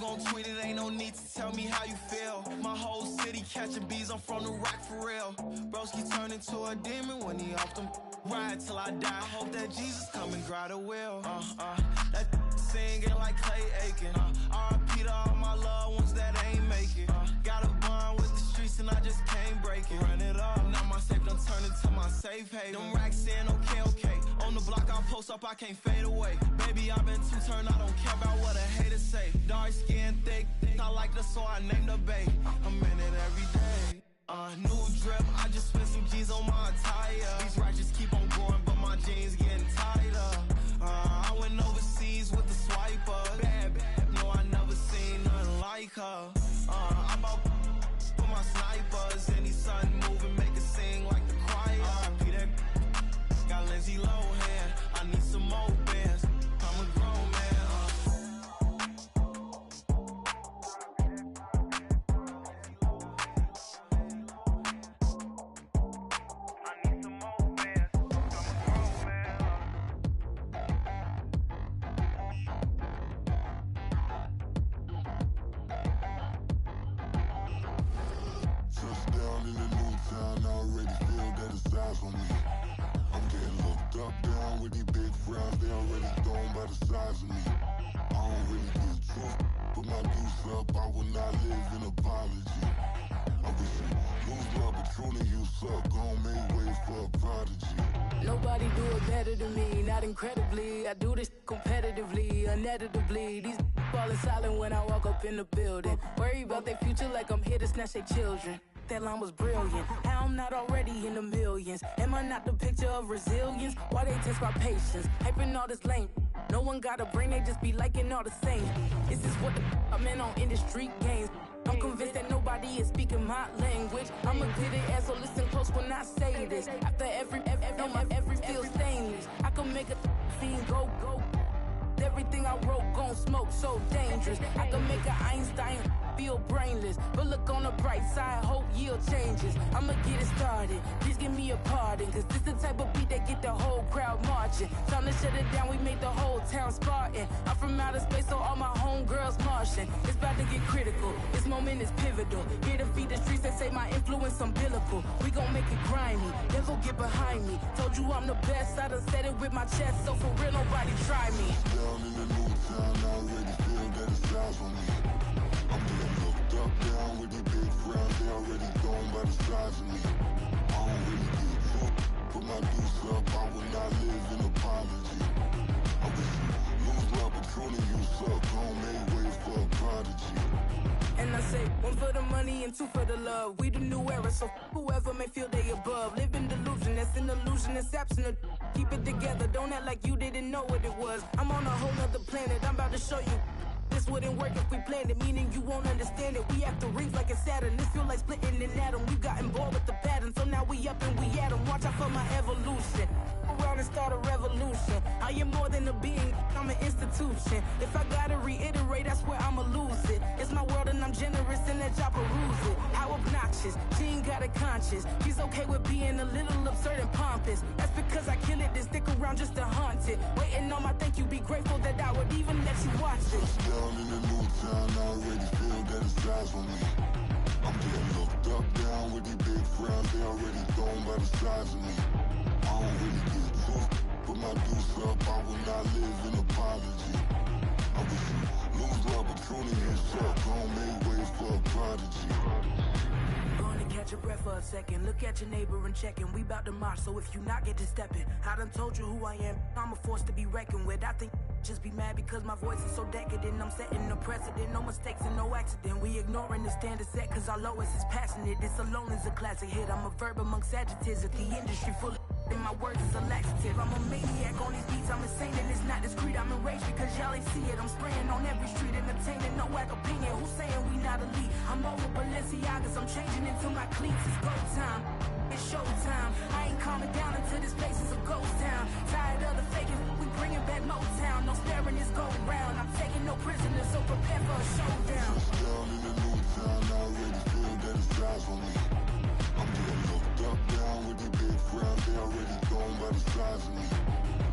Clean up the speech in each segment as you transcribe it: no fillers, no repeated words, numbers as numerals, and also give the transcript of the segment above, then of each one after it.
gon' tweet it, ain't no need to tell me how you feel. My whole city catching bees, I'm from the rock for real. Broski turn into a demon when he off them. Ride till I die, I hope that Jesus come and grab the wheel. That singing like Clay Aiken. R.I.P. to all my loved ones that ain't make it. Got a bond with the streets and I just can't break it. Run it up, now my safe done turn into my safe haven. Them racks in, okay. On the block I post up, I can't fade away. Baby, I've been too turned, I don't care about what a hater say. Dark skin, thick, I like the so I named the bae. I'm in it every day. New drip, I just spent some G's on my attire. These ratchets keep on going, but my jeans getting tighter. I went overseas with the swiper. Bad, no, I never seen nothing like her. I bought for my snipers. Any sun moving, make it sing like the choir. R.I.P. that got Lindsay Lohan. I need some more bands. I'm a grown man. Nobody do it better than me, not incredibly. I do this competitively, uneditably. These falling silent when I walk up in the building. Worry about their future like I'm here to snatch their children. That line was brilliant. How I'm not already in the millions? Am I not the picture of resilience? Why they test my patience? Hyping all this lame. No one got a brain, they just be liking all the same. This is what the I'm in on industry games. I'm convinced that nobody is speaking my language. I'm a good ass, so listen close when I say this. After every feel stainless. I can make a scene go. Everything I wrote gon' smoke, so dangerous. I can make an Einstein feel brainless. But look on the bright side, hope yield changes. I'ma get it started, please give me a pardon. Cause this the type of beat that get the whole crowd marching. Time to shut it down, we made the whole town Spartan. I'm from outer space, so all my homegirls Martian. It's about to get critical, this moment is pivotal. Here to feed the streets that say my influence umbilical. We gon' make it grimy, then go get behind me. Told you I'm the best, I done said it with my chest. So for real, nobody try me. Down in the new town, I already feel that it's eyes on me. I'm getting looked up, down with these big frowns. They already gone by the size of me. I don't really get drunk, put my deuce up. I will not live in apology. I wish you lose my Patron and you suck. Gon' make way for a prodigy. And I say, one for the money and two for the love. We the new era, so whoever may feel they above. Live in delusion, that's an illusion, it's absent. Keep it together, don't act like you didn't know what it was. I'm on a whole nother planet, I'm about to show you. This wouldn't work if we planned it, meaning you won't understand it. We have to rings like it's Saturn, this feel like splitting an atom. We got bored with the pattern, so now we up and we at 'em. Watch out for my evolution. Around and start a revolution. I am more than a being, I'm an institution. If I gotta reiterate, that's where I'ma lose it. It's my world and I'm generous and that y'all peruse it. How obnoxious, she ain't got a conscience. She's okay with being a little absurd and pompous. That's because I kill it, then stick around just to haunt it. Waiting on my thank you, be grateful that I would even let you watch it. Down in the new town, I already feel that it's eyes on me. I'm getting looked up, down with these big frowns. They already gone by the size of me. I don't really get drunk, put my deuce up. I will not live in apology. I wish you lose my Patron and you suck. Gon' make way for a prodigy. Gonna catch your breath for a second. Look at your neighbor and checking. We bout to march, so if you not get to stepping. I done told you who I am. I'm a force to be reckoned with. I think just be mad because my voice is so decadent. I'm setting a precedent, no mistakes and no accident. We ignoring the standard set cause our lowest is passionate. This alone is a classic hit. I'm a verb amongst adjectives. If the industry full of and my words is a laxative. I'm a maniac on these beats, I'm insane and it's not discreet. I'm enraged because y'all ain't see it. I'm spraying on every street, entertaining, no whack opinion. Who's saying we not elite? I'm over Balenciagas, I'm changing into my cleats. It's go time, it's showtime. I ain't calming down until this place is a ghost town. Tired of the faking, we bringing back Motown. No staring, this go round. I'm taking no prisoners, so prepare for a showdown. Down in the new town, I already feel that it's eyes on me. I'm getting looked up, down with these big frowns. They already gone by the size of me.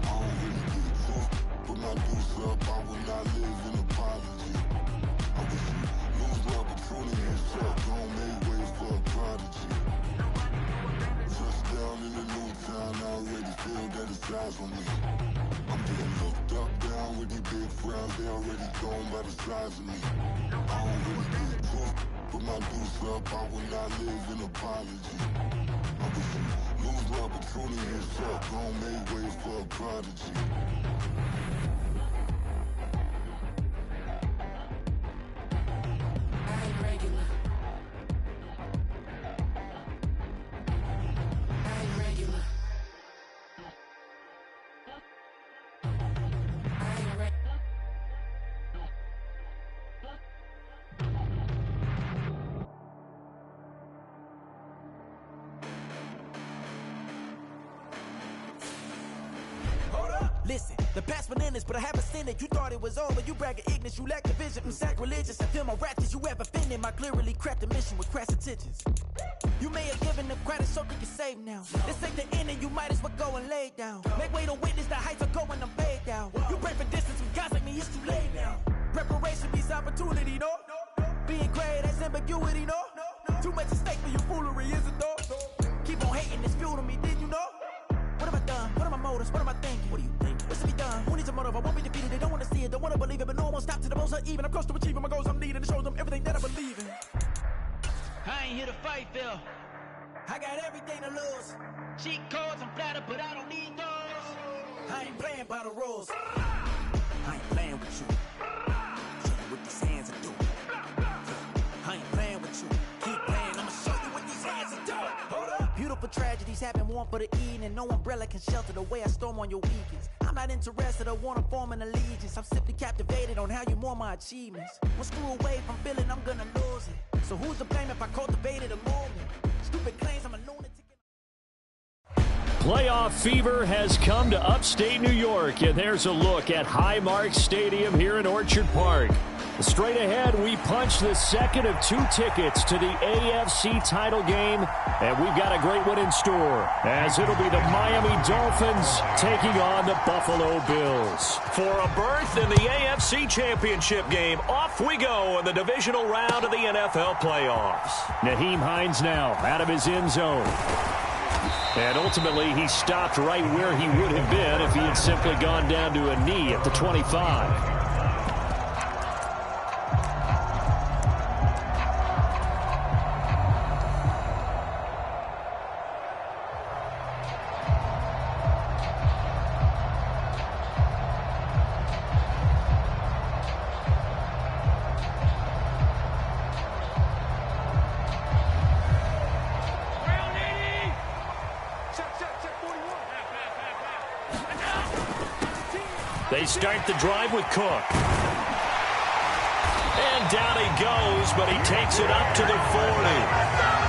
I don't really get drunk, put my deuce up. I will not live in apology. I eyes on me. I'm getting looked up, down with these big frowns, they already gone by the size of me. I don't really get tough, but my deuce up, I will not live in apology. I'm just lose my opportunity, shot, gon' make way for a prodigy. Listen, the past bananas, but I haven't seen it. You thought it was over, you bragging ignorance, you lack the vision. I'm sacrilegious, I feel my raptors, you ever offended. My clearly crafted mission with crass intentions. You may have given them credit, so they can save now. This ain't the end, and you might as well go and lay down. Make way to witness the heights are going, I'm paid down. You pray for distance from guys like me, it's too late now. Preparation means opportunity, no? Being great, that's ambiguity, no? Too much at stake for your foolery, is it though? Keep on hating, it's fuel to me, did you know? What have I done? What are my motives? What am I thinking? What do you think? What's to be done? Who needs a motive? I won't be defeated. They don't want to see it, don't want to believe it, but no one will stop to the most even. I'm close to achieving my goals. I'm needing to show them everything that I believe in. I ain't here to fight, Phil. I got everything to lose. Cheat codes, I'm flattered, but I don't need those. I ain't playing by the rules. I ain't playing with you. Show you what these hands are doing. I ain't playing with you. Keep playing, I'ma show you what these hands are doing. Hold up. Beautiful tragedies happen, one for the evening. No umbrella can shelter the way I storm on your weekends. I'm not interested, I wanna form an allegiance. I'm simply captivated on how you more my achievements. One screw away from feeling I'm gonna lose it. So who's to blame if I cultivated a movement? Stupid claims, I'm a lunatic. Playoff fever has come to upstate New York, and there's a look at Highmark Stadium here in Orchard Park. Straight ahead, we punch the second of 2 tickets to the AFC title game, and we've got a great one in store, as it'll be the Miami Dolphins taking on the Buffalo Bills. For a berth in the AFC Championship game, off we go in the divisional round of the NFL playoffs. Nyheim Hines now out of his end zone. And ultimately, he stopped right where he would have been if he had simply gone down to a knee at the 25. They start the drive with Cook. And down he goes, but he takes it up to the 40.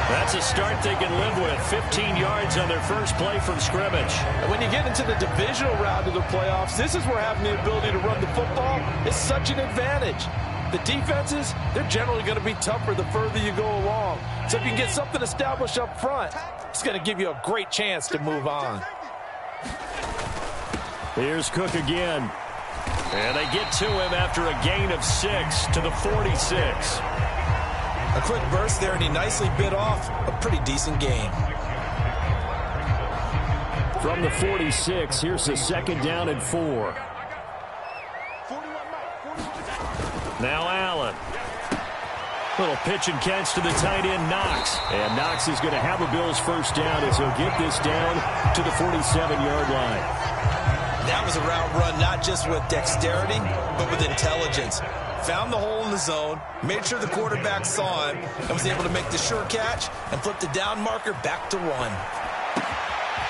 That's a start they can live with. 15 yards on their first play from scrimmage. And when you get into the divisional round of the playoffs, this is where having the ability to run the football is such an advantage. The defenses, they're generally going to be tougher the further you go along. So if you can get something established up front, it's going to give you a great chance to move on. Here's Cook again. And they get to him after a gain of 6 to the 46. A quick burst there, and he nicely bit off a pretty decent gain. From the 46, here's the second down and 4. Now Allen. Little pitch and catch to the tight end, Knox. And Knox is going to have a Bills first down as he'll get this down to the 47-yard line. That was a route run not just with dexterity, but with intelligence. Found the hole in the zone, made sure the quarterback saw him, and was able to make the sure catch and flip the down marker back to run.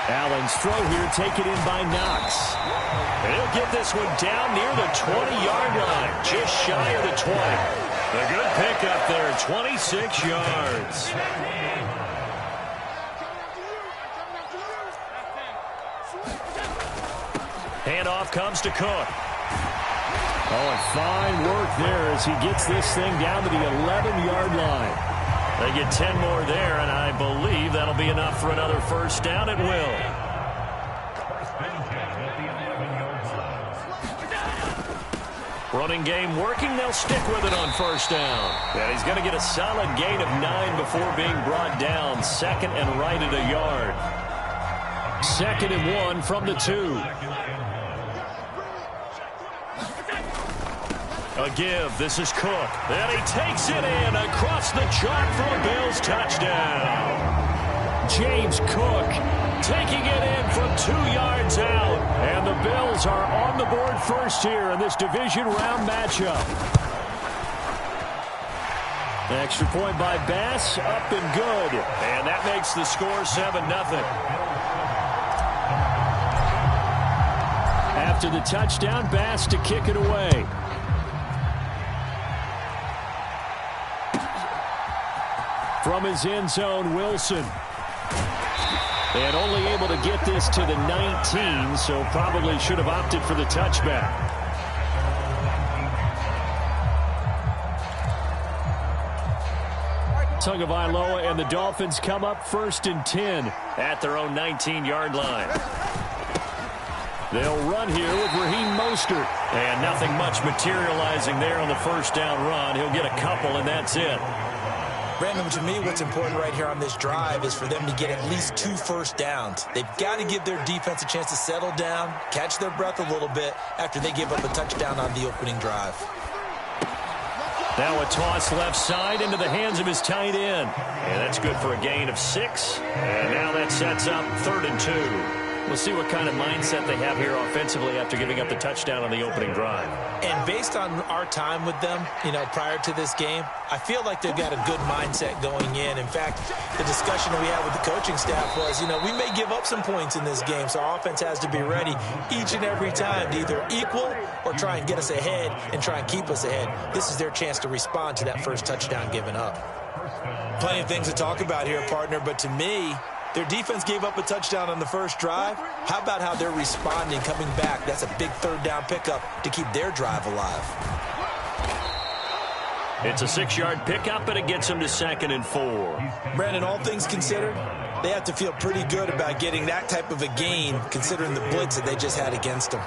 Allen's throw here taken in by Knox. And he'll get this one down near the 20-yard line, just shy of the 20. A good pickup there, 26 yards. Handoff comes to Cook. Oh, and fine work there as he gets this thing down to the 11-yard line. They get 10 more there, and I believe that'll be enough for another first down. It will. Running game working. They'll stick with it on first down. And he's going to get a solid gain of 9 before being brought down. Second and right at a yard. 2nd and 1 from the 2. A give. This is Cook. And he takes it in across the chalk for a Bills touchdown. James Cook taking it in from 2 yards out. And the Bills are on the board first here in this division round matchup. Extra point by Bass, up and good. And that makes the score 7-0. After the touchdown, Bass to kick it away. From his end zone, Wilson. And only able to get this to the 19, so probably should have opted for the touchback. Tagovailoa and the Dolphins come up 1st and 10 at their own 19-yard line. They'll run here with Raheem Mostert. And nothing much materializing there on the first down run. He'll get a couple, and that's it. Brandon, to me, what's important right here on this drive is for them to get at least 2 first downs. They've got to give their defense a chance to settle down, catch their breath a little bit after they give up a touchdown on the opening drive. Now a toss left side into the hands of his tight end. And that's good for a gain of 6. And now that sets up 3rd and 2. We'll see what kind of mindset they have here offensively after giving up the touchdown on the opening drive. And based on our time with them, prior to this game, I feel like they've got a good mindset going in. In fact, the discussion that we had with the coaching staff was, we may give up some points in this game, so our offense has to be ready each and every time to either equal or try and get us ahead and try and keep us ahead. This is their chance to respond to that first touchdown given up. Plenty of things to talk about here, partner, but to me, their defense gave up a touchdown on the first drive. How about how they're responding, coming back? That's a big 3rd down pickup to keep their drive alive. It's a 6-yard pickup, and it gets them to 2nd and 4. Brandon, all things considered, they have to feel pretty good about getting that type of a gain, considering the blitz that they just had against them.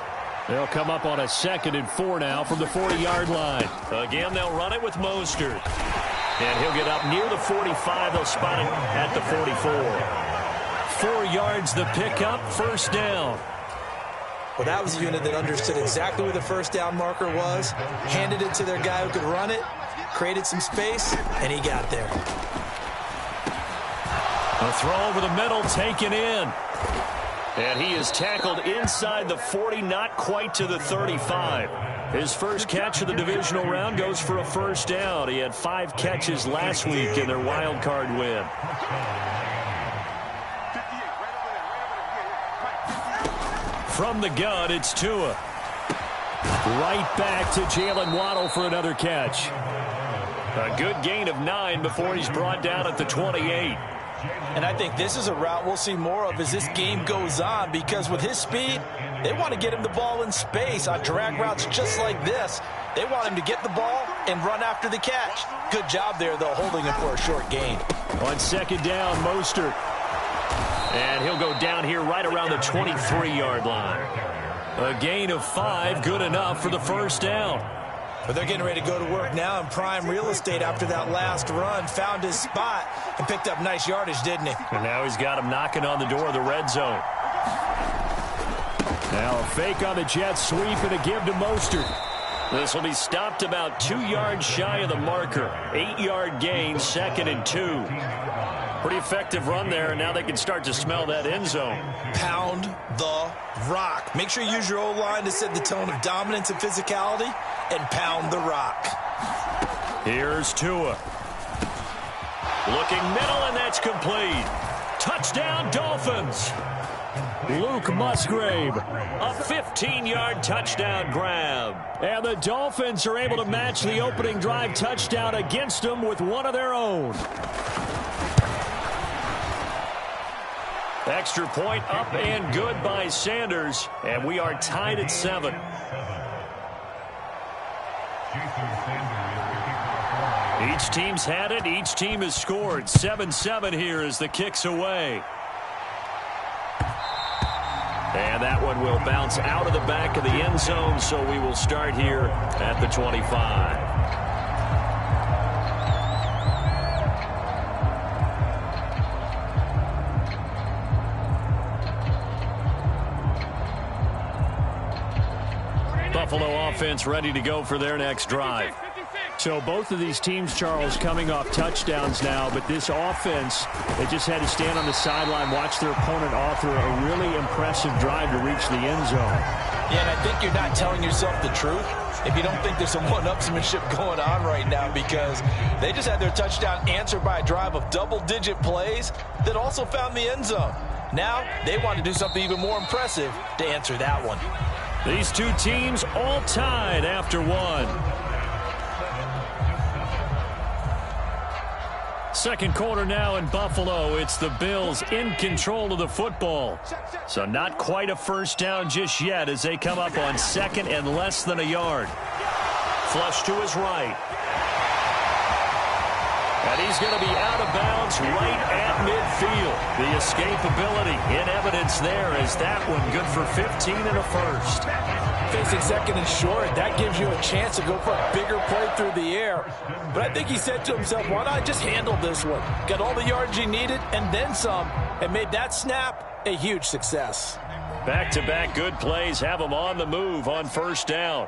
They'll come up on a 2nd and 4 now from the 40-yard line. Again, they'll run it with Mostert. And he'll get up near the 45. They'll spot it at the 44. 4 yards the pickup, 1st down. Well, that was a unit that understood exactly where the first down marker was, handed it to their guy who could run it, created some space, and he got there. A throw over the middle, taken in. And he is tackled inside the 40, not quite to the 35. His first catch of the divisional round goes for a 1st down. He had 5 catches last week in their wild card win. From the gun, it's Tua. Right back to Jalen Waddle for another catch. A good gain of 9 before he's brought down at the 28. And I think this is a route we'll see more of as this game goes on, because with his speed, they want to get him the ball in space on drag routes just like this. They want him to get the ball and run after the catch. Good job there, though, holding him for a short gain. On 2nd down, Mostert. And he'll go down here right around the 23-yard line. A gain of 5, good enough for the 1st down. But they're getting ready to go to work now in prime real estate after that last run. Found his spot and picked up nice yardage, didn't he? And now he's got him knocking on the door of the red zone. Now a fake on the jet sweep and a give to Mostert. This will be stopped about 2 yards shy of the marker. 8-yard gain, 2nd and 2. Pretty effective run there, and now they can start to smell that end zone. Pound the rock. Make sure you use your O-line to set the tone of dominance and physicality, and pound the rock. Here's Tua. Looking middle, and that's complete. Touchdown, Dolphins. Luke Musgrave, a 15-yard touchdown grab. And the Dolphins are able to match the opening drive touchdown against them with one of their own. Extra point up and good by Sanders, and we are tied at 7. Each team's had it. Each team has scored. 7-7 here as the kick's away. And that one will bounce out of the back of the end zone, so we will start here at the 25. offense ready to go for their next drive. So both of these teams, Charles, coming off touchdowns now, but this offense, they just had to stand on the sideline, watch their opponent author a really impressive drive to reach the end zone. Yeah, and I think you're not telling yourself the truth if you don't think there's some one-upsmanship going on right now, because they just had their touchdown answered by a drive of double-digit plays that also found the end zone. Now they want to do something even more impressive to answer that one. These two teams all tied after one. Second quarter now in Buffalo. It's the Bills in control of the football. So not quite a first down just yet as they come up on second and less than a yard. Flush to his right. And he's going to be out of bounds right at midfield. The escapability in evidence there as that one good for 15 and a first. Facing second and short, that gives you a chance to go for a bigger play through the air. But I think he said to himself, why not just handle this one? Got all the yards he needed and then some, and made that snap a huge success. Back-to-back good plays have him on the move on first down.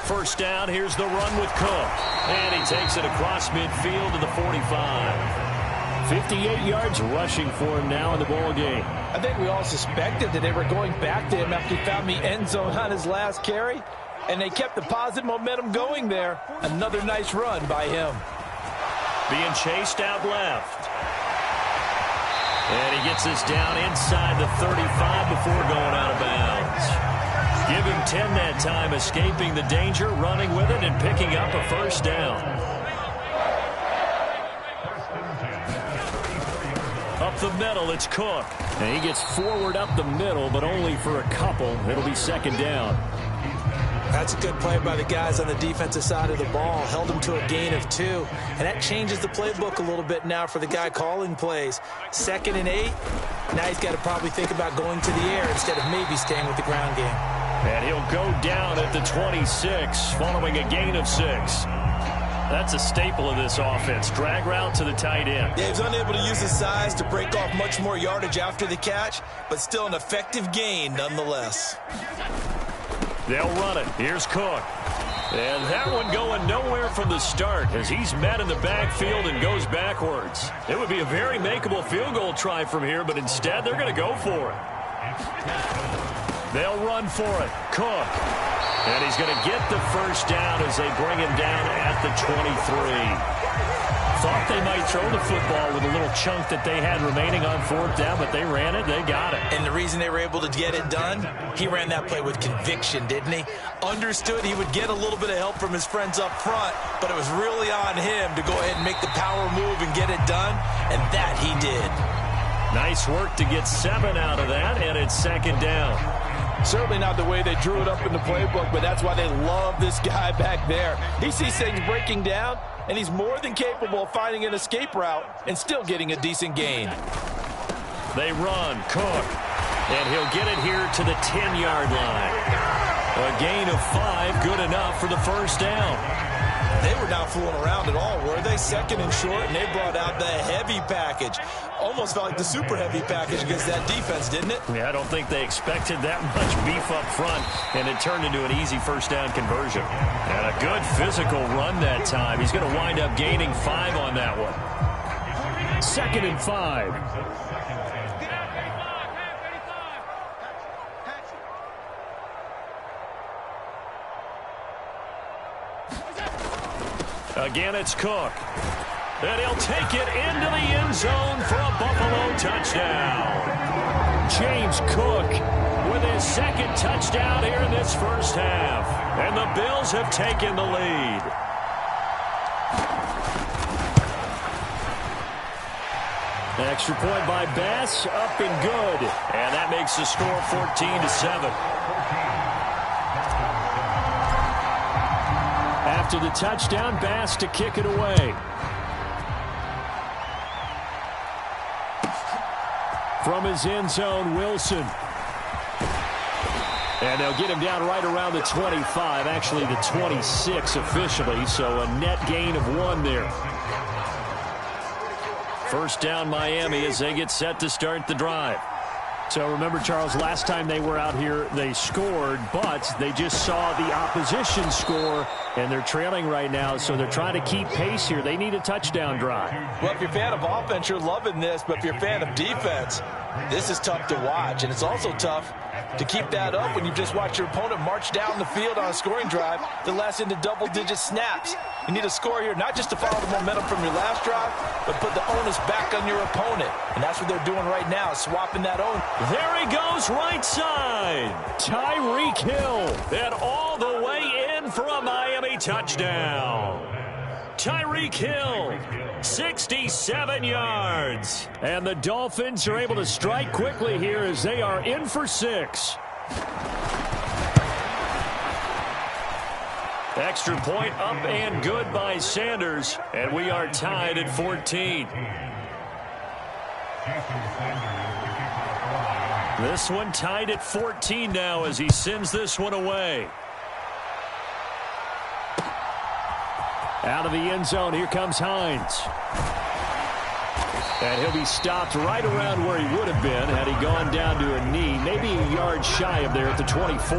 First down, here's the run with Cook. And he takes it across midfield to the 45. 58 yards rushing for him now in the ball game. I think we all suspected that they were going back to him after he found the end zone on his last carry, and they kept the positive momentum going there. Another nice run by him. Being chased out left. And he gets this down inside the 35 before going out of bounds. Give him 10 that time, escaping the danger, running with it, and picking up a first down. Up the middle, it's Cook. And he gets forward up the middle, but only for a couple. It'll be second down. That's a good play by the guys on the defensive side of the ball. Held him to a gain of 2. And that changes the playbook a little bit now for the guy calling plays. 2nd and 8. Now he's got to probably think about going to the air instead of maybe staying with the ground game. And he'll go down at the 26, following a gain of 6. That's a staple of this offense. Drag route to the tight end. Yeah, he's unable to use his size to break off much more yardage after the catch, but still an effective gain nonetheless. They'll run it. Here's Cook. And that one going nowhere from the start as he's met in the backfield and goes backwards. It would be a very makeable field goal try from here, but instead they're going to go for it. They'll run for it. Cook. And he's going to get the first down as they bring him down at the 23. Thought they might throw the football with a little chunk that they had remaining on fourth down, but they ran it, they got it. And the reason they were able to get it done, he ran that play with conviction, didn't he? Understood he would get a little bit of help from his friends up front, but it was really on him to go ahead and make the power move and get it done, and that he did. Nice work to get 7 out of that, and it's second down. Certainly not the way they drew it up in the playbook, but that's why they love this guy back there. He sees things breaking down, and he's more than capable of finding an escape route and still getting a decent gain. They run, Cook, and he'll get it here to the 10-yard line. A gain of 5, good enough for the first down. They were not fooling around at all, were they? 2nd and short, and they brought out the heavy package. Almost felt like the super heavy package against that defense, didn't it? Yeah, I don't think they expected that much beef up front, and it turned into an easy first down conversion. And a good physical run that time. He's going to wind up gaining 5 on that one. 2nd and 5. Again, it's Cook. And he'll take it into the end zone for a Buffalo touchdown. James Cook with his 2nd touchdown here in this first half. And the Bills have taken the lead. Extra point by Bass, up and good. And that makes the score 14-7. After the touchdown, Bass to kick it away. From his end zone, Wilson. And they'll get him down right around the 25, actually the 26 officially, so a net gain of 1 there. First down Miami as they get set to start the drive. So remember, Charles, last time they were out here, they scored, but they just saw the opposition score, and they're trailing right now, so they're trying to keep pace here. They need a touchdown drive. Well, if you're a fan of offense, you're loving this, but if you're a fan of defense, this is tough to watch, and it's also tough to keep that up when you just watch your opponent march down the field on a scoring drive that lasts into double-digit snaps. You need a score here, not just to follow the momentum from your last drive, but put the onus back on your opponent. And that's what they're doing right now, swapping that own. There he goes, right side. Tyreek Hill, and all the way in for a Miami touchdown. Tyreek Hill, 67 yards. And the Dolphins are able to strike quickly here as they are in for 6. Extra point up and good by Sanders, and we are tied at 14. This one tied at 14 now as he sends this one away. Out of the end zone, here comes Hines. And he'll be stopped right around where he would have been had he gone down to a knee, maybe a yard shy of there at the 24.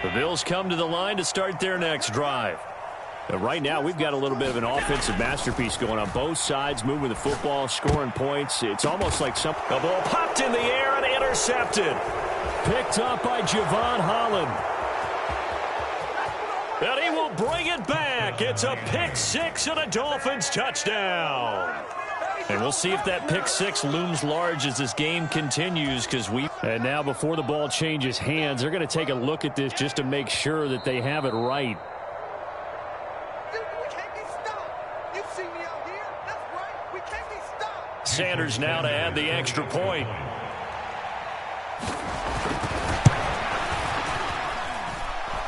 The Bills come to the line to start their next drive. And right now, we've got a little bit of an offensive masterpiece going on both sides, moving the football, scoring points. It's almost like the ball popped in the air and intercepted. Picked up by Javon Holland. And he will bring it back. It's a pick 6 and a Dolphins touchdown. And we'll see if that pick 6 looms large as this game continues. And now before the ball changes hands, they're going to take a look at this just to make sure that they have it right. Sanders now to add the extra point.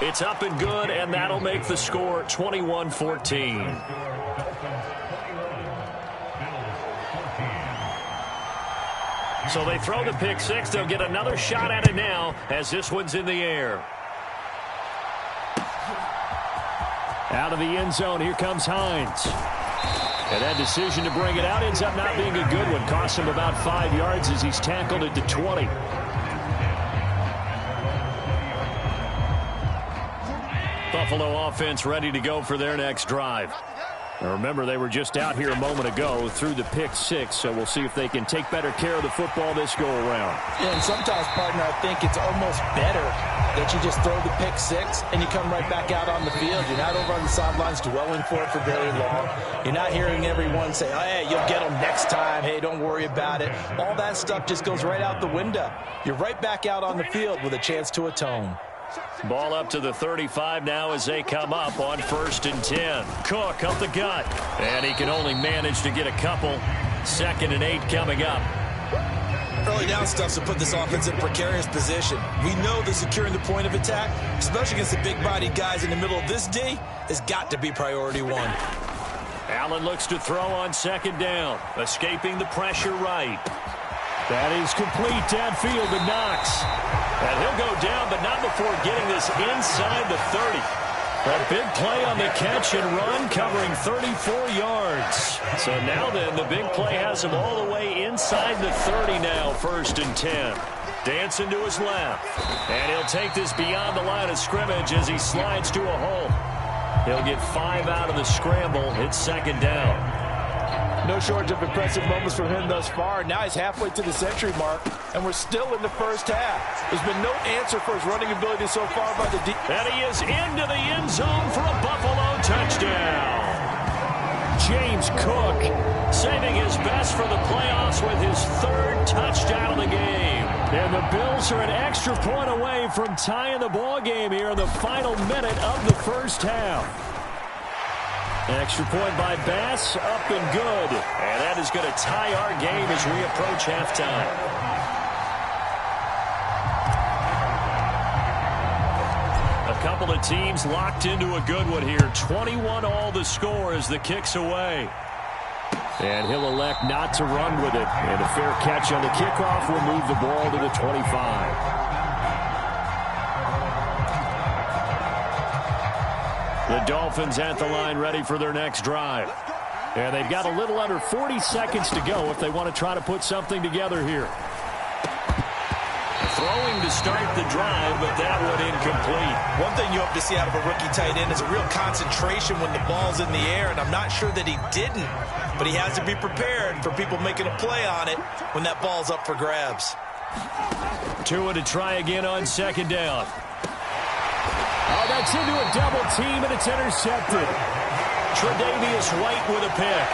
It's up and good, and that'll make the score 21-14. So they throw the pick 6. They'll get another shot at it now as this one's in the air. Out of the end zone, here comes Hines. And that decision to bring it out ends up not being a good one. Costs him about 5 yards as he's tackled at the 20. Buffalo offense ready to go for their next drive. Now remember, they were just out here a moment ago through the pick 6, so we'll see if they can take better care of the football this go-around. Yeah, and sometimes, partner, I think it's almost better that you just throw the pick 6 and you come right back out on the field. You're not over on the sidelines dwelling for it for very long. You're not hearing everyone say, oh, hey, you'll get them next time. Hey, don't worry about it. All that stuff just goes right out the window. You're right back out on the field with a chance to atone. Ball up to the 35 now as they come up on 1st and 10. Cook up the gut. And he can only manage to get a couple. 2nd and 8 coming up. Early down stuff to put this offense in a precarious position. We know that securing the point of attack, especially against the big-bodied guys in the middle of this D, has got to be priority 1. Allen looks to throw on 2nd down. Escaping the pressure right. That is complete downfield to Knox. And he'll go down, but not before getting this inside the 30. A big play on the catch and run, covering 34 yards. So now then, the big play has him all the way inside the 30 now, 1st and 10. Dancing to his left. And he'll take this beyond the line of scrimmage as he slides to a hole. He'll get 5 out of the scramble. It's 2nd down. No shortage of impressive moments from him thus far. Now he's halfway to the century mark, and we're still in the first half. There's been no answer for his running ability so far by the defense. And he is into the end zone for a Buffalo touchdown. James Cook saving his best for the playoffs with his 3rd touchdown of the game. And the Bills are an extra point away from tying the ball game here in the final minute of the first half. Extra point by Bass, up and good. And that is going to tie our game as we approach halftime. A couple of teams locked into a good one here. 21 all the score as the kick's away. And he'll elect not to run with it. And a fair catch on the kickoff will move the ball to the 25. The Dolphins at the line ready for their next drive. And they've got a little under 40 seconds to go if they want to try to put something together here. Throwing to start the drive, but that one incomplete. One thing you hope to see out of a rookie tight end is a real concentration when the ball's in the air, and I'm not sure that he didn't, but he has to be prepared for people making a play on it when that ball's up for grabs. Tua to try again on second down. Oh, that's into a double team, and it's intercepted. Tre'Davious White with a pick.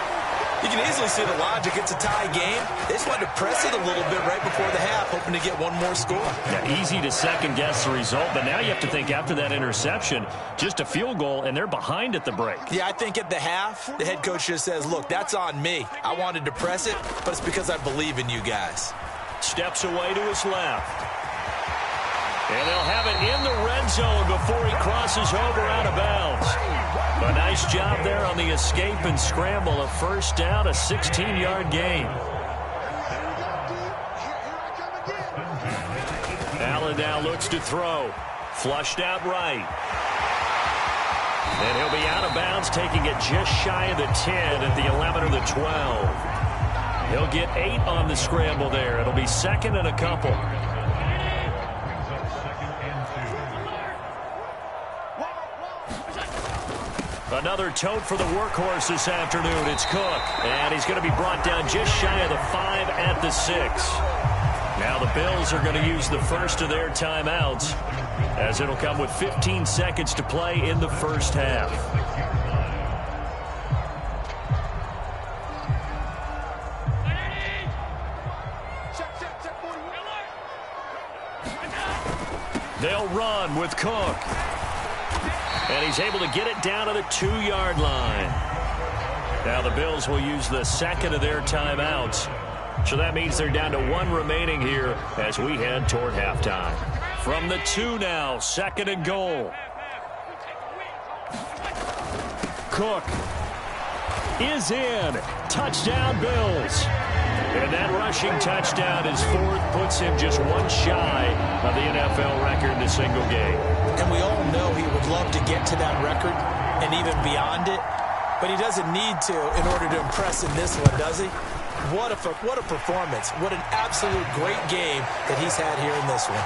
You can easily see the logic. It's a tie game. They just wanted to press it a little bit right before the half, hoping to get one more score. Yeah, easy to second-guess the result, but now you have to think after that interception, just a field goal, and they're behind at the break. Yeah, I think at the half, the head coach just says, look, that's on me. I wanted to press it, but it's because I believe in you guys. Steps away to his left. And they'll have it in the red zone before he crosses over out of bounds. A nice job there on the escape and scramble. A first down, a 16-yard gain. Allen now looks to throw. Flushed out right. And he'll be out of bounds, taking it just shy of the 10 at the 11 or the 12. He'll get 8 on the scramble there. It'll be second and a couple. Another tote for the workhorse this afternoon. It's Cook. And he's going to be brought down just shy of the 5 at the 6. Now the Bills are going to use the first of their timeouts, as it'll come with 15 seconds to play in the first half. They'll run with Cook. And he's able to get it down to the 2-yard line. Now the Bills will use the second of their timeouts. So that means they're down to 1 remaining here as we head toward halftime. From the 2 now, second and goal. Cook is in. Touchdown, Bills. And that rushing touchdown, his 4th, puts him just 1 shy of the NFL record in a single game. And we all know he would love to get to that record and even beyond it, but he doesn't need to in order to impress in this one, does he? What a performance. What an absolute great game that he's had here in this one.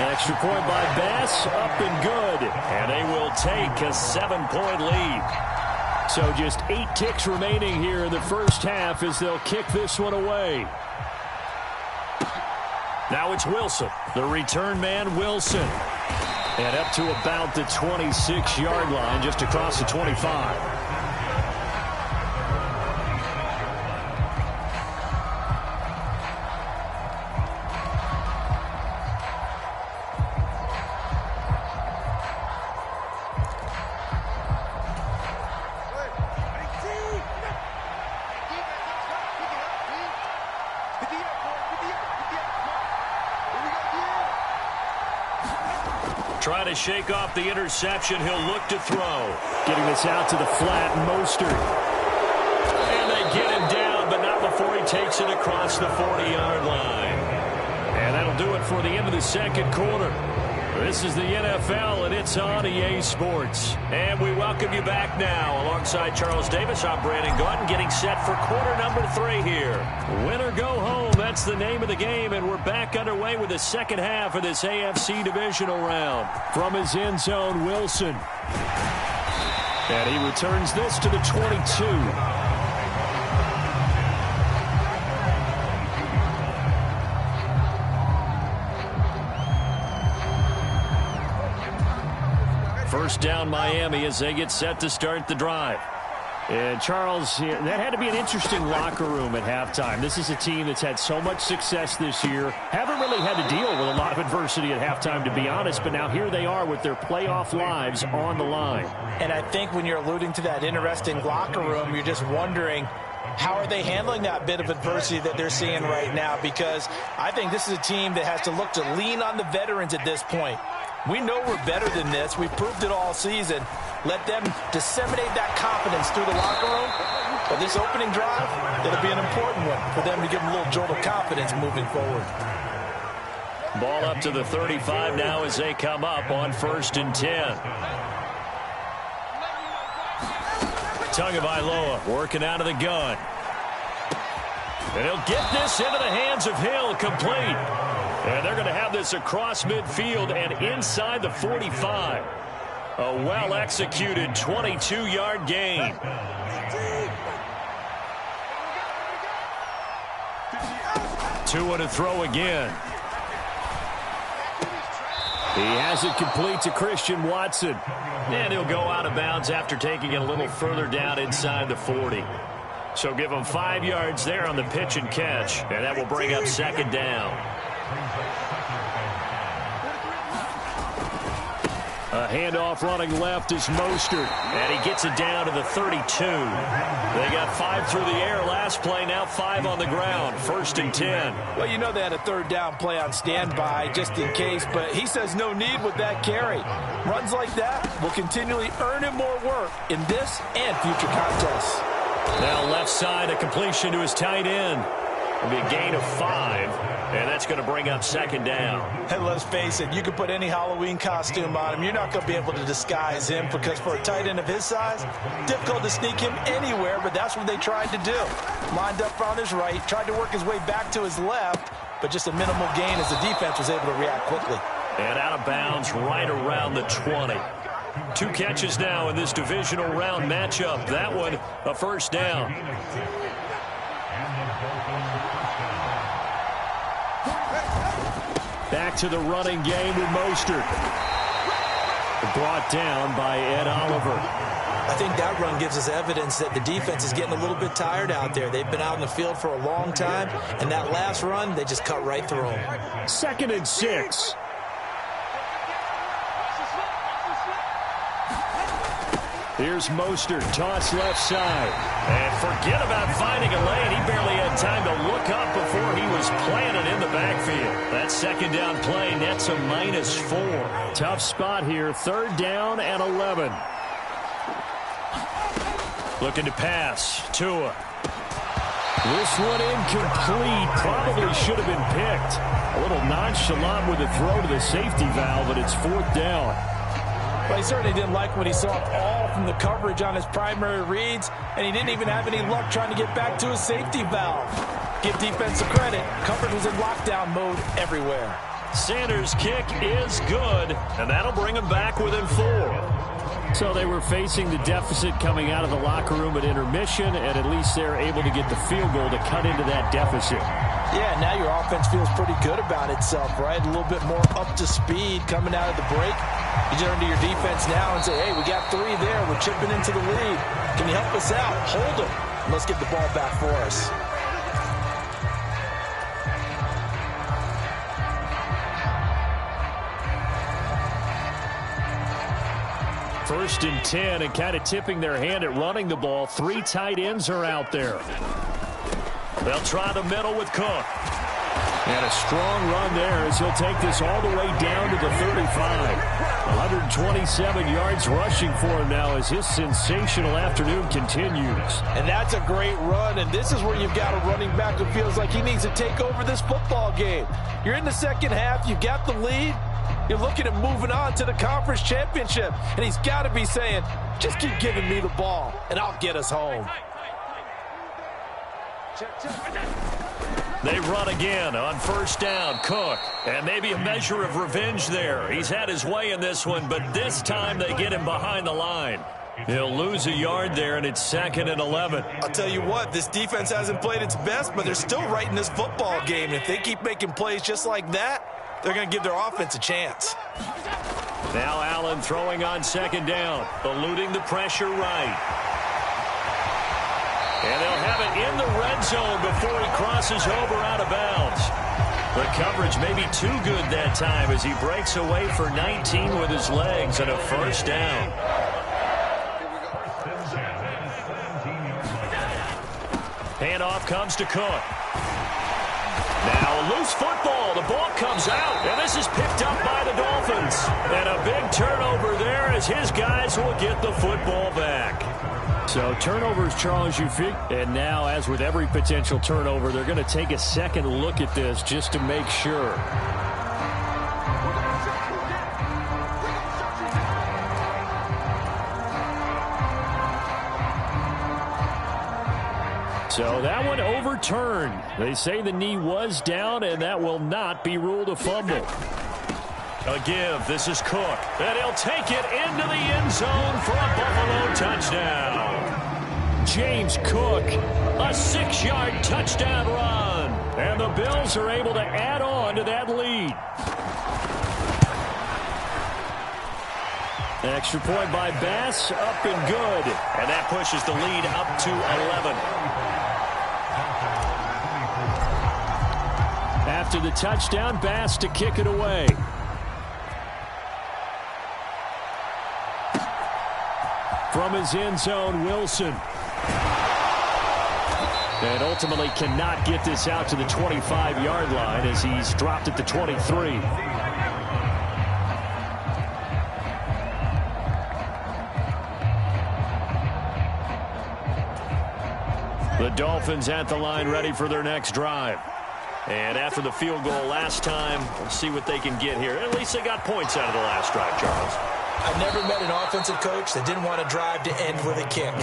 An extra point by Bass, up and good. And they will take a 7-point lead. So just 8 ticks remaining here in the first half as they'll kick this one away. Now it's Wilson, the return man, Wilson. And up to about the 26-yard line, just across the 25. Trying to shake off the interception. He'll look to throw. Getting this out to the flat, Mostert. And they get him down, but not before he takes it across the 40-yard line. And that'll do it for the end of the second quarter. This is the NFL, and it's on EA Sports. And we welcome you back now. Alongside Charles Davis, I'm Brandon Gaudin, getting set for quarter number 3 here. Win or go home, that's the name of the game, and we're back underway with the second half of this AFC divisional round. From his end zone, Wilson. And he returns this to the 22. First down, Miami, as they get set to start the drive. And Charles, that had to be an interesting locker room at halftime. This is a team that's had so much success this year. Haven't really had to deal with a lot of adversity at halftime, to be honest. But now here they are with their playoff lives on the line. And I think when you're alluding to that interesting locker room, you're just wondering, how are they handling that bit of adversity that they're seeing right now? Because I think this is a team that has to look to lean on the veterans at this point. We know we're better than this. We've proved it all season. Let them disseminate that confidence through the locker room. But this opening drive, it'll be an important one for them to give them a little jolt of confidence moving forward. Ball up to the 35 now as they come up on 1st and 10. Tagovailoa working out of the gun. And he'll get this into the hands of Hill, complete. And they're going to have this across midfield and inside the 45. A well-executed 22-yard gain. Tua to throw again. He has it complete to Christian Watson. And he'll go out of bounds after taking it a little further down inside the 40. So give him 5 yards there on the pitch and catch, and that will bring up second down. A handoff running left is Mostert, and he gets it down to the 32. They got 5 through the air last play, now 5 on the ground, 1st and 10. Well, you know they had a third down play on standby just in case, but he says no need with that carry. Runs like that will continually earn him more work in this and future contests. Now left side, a completion to his tight end. It'll be a gain of 5, and that's going to bring up second down. And let's face it, you can put any Halloween costume on him. You're not going to be able to disguise him because for a tight end of his size, difficult to sneak him anywhere, but that's what they tried to do. Lined up on his right, tried to work his way back to his left, but just a minimal gain as the defense was able to react quickly. And out of bounds right around the 20. 2 catches now in this divisional round matchup. That one, a first down. Back to the running game with Mostert. Brought down by Ed Oliver. I think that run gives us evidence that the defense is getting a little bit tired out there. They've been out in the field for a long time, and that last run, they just cut right through them. 2nd and 6. Here's Mostert, toss left side. And forget about finding a lane. He barely had time to look up before he was planted in the backfield. That second down play nets a -4. Tough spot here, 3rd down and 11. Looking to pass, Tua. This one incomplete, probably should have been picked. A little nonchalant with the throw to the safety valve, but it's 4th down. Well, he certainly didn't like what he saw all from the coverage on his primary reads, and he didn't even have any luck trying to get back to his safety valve. Give defense some credit. Coverage was in lockdown mode everywhere. Sanders' kick is good, and that'll bring him back within 4. So they were facing the deficit coming out of the locker room at intermission, and at least they're able to get the field goal to cut into that deficit. Yeah, now your offense feels pretty good about itself, right? A little bit more up to speed coming out of the break. You turn to your defense now and say, hey, we got 3 there. We're chipping into the lead. Can you help us out? Hold them. Let's get the ball back for us. First and 10, and kind of tipping their hand at running the ball. 3 tight ends are out there. They'll try the middle with Cook. And a strong run there as he'll take this all the way down to the 35. 127 yards rushing for him now as his sensational afternoon continues. And that's a great run, and this is where you've got a running back who feels like he needs to take over this football game. You're in the second half, you've got the lead. You're looking at moving on to the conference championship, and he's got to be saying, just keep giving me the ball, and I'll get us home. They run again on 1st down, Cook. And maybe a measure of revenge there. He's had his way in this one, but this time they get him behind the line. He'll lose a yard there, and it's 2nd and 11. I'll tell you what, this defense hasn't played its best, but they're still right in this football game. If they keep making plays just like that, they're going to give their offense a chance. Now Allen throwing on 2nd down, eluding the pressure right. And they'll have it in the red zone before he crosses over out of bounds. The coverage may be too good that time as he breaks away for 19 with his legs and a 1st down. Handoff comes to Cook. Now a loose football. The ball comes out, and this is picked up by the Dolphins. And a big turnover there as his guys will get the football back. So turnovers, Charles, you think, and now, as with every potential turnover, they're going to take a second look at this just to make sure. So that one overturned. They say the knee was down, and that will not be ruled a fumble. A give. This is Cook. And he'll take it into the end zone for a Buffalo touchdown. James Cook, a 6-yard touchdown run. And the Bills are able to add on to that lead. Extra point by Bass, up and good. And that pushes the lead up to 11. After the touchdown, Bass to kick it away. From his end zone, Wilson. And ultimately cannot get this out to the 25-yard line as he's dropped at the 23. The Dolphins at the line ready for their next drive. And after the field goal last time, we'll see what they can get here. At least they got points out of the last drive, Charles. I've never met an offensive coach that didn't want to drive to end with a kick.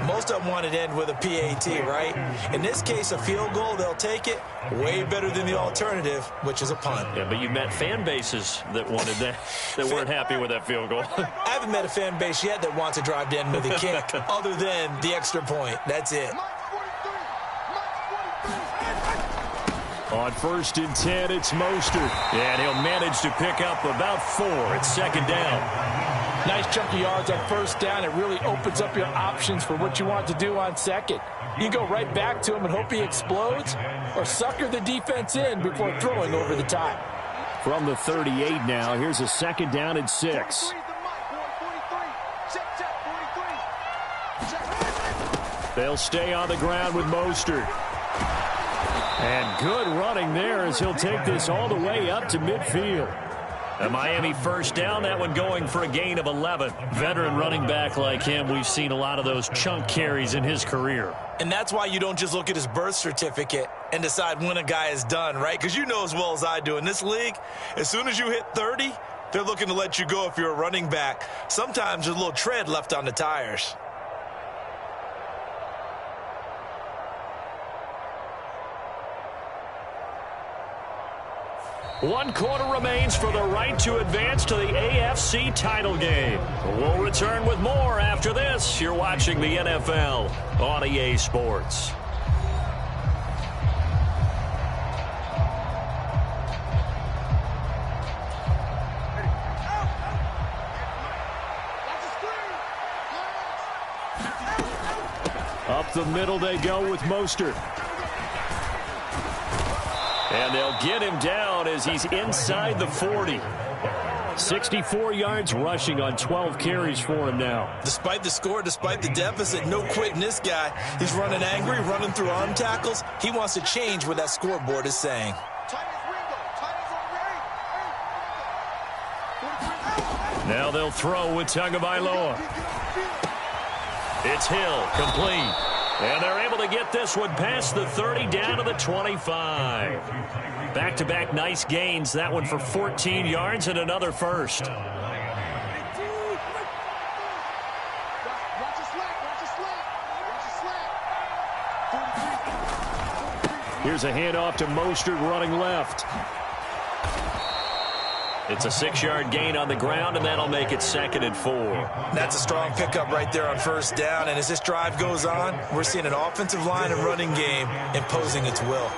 Most of them wanted to end with a PAT, right? In this case, a field goal, they'll take it. Way better than the alternative, which is a punt. Yeah, but you met fan bases that wanted that, that weren't happy with that field goal. I haven't met a fan base yet that wants to drive to end with a kick other than the extra point. That's it. On 1st and 10, it's Mostert. And he'll manage to pick up about 4. It's second down. Nice chunky yards on 1st down. It really opens up your options for what you want to do on 2nd. You go right back to him and hope he explodes, or sucker the defense in before throwing over the top. From the 38 now, here's a 2nd down and 6. They'll stay on the ground with Mostert. And good running there as he'll take this all the way up to midfield. A Miami 1st down, that one going for a gain of 11. Veteran running back like him, we've seen a lot of those chunk carries in his career. And that's why you don't just look at his birth certificate and decide when a guy is done, right? Because you know as well as I do, in this league, as soon as you hit 30, they're looking to let you go if you're a running back. Sometimes there's a little tread left on the tires. One quarter remains for the right to advance to the AFC title game. We'll return with more after this. You're watching the NFL on EA Sports. Up the middle they go with Mostert. And they'll get him down as he's inside the 40. 64 yards rushing on 12 carries for him now. Despite the score, despite the deficit, no quitting this guy. He's running angry, running through arm tackles. He wants to change what that scoreboard is saying. Now they'll throw with Tagovailoa. It's Hill, complete. And they're able to get this one past the 30 down to the 25. Back-to-back nice gains. That one for 14 yards and another first. Here's a handoff to Mostert running left. It's a 6-yard gain on the ground, and that'll make it 2nd and 4. That's a strong pickup right there on 1st down, and as this drive goes on, we're seeing an offensive line and running game imposing its will.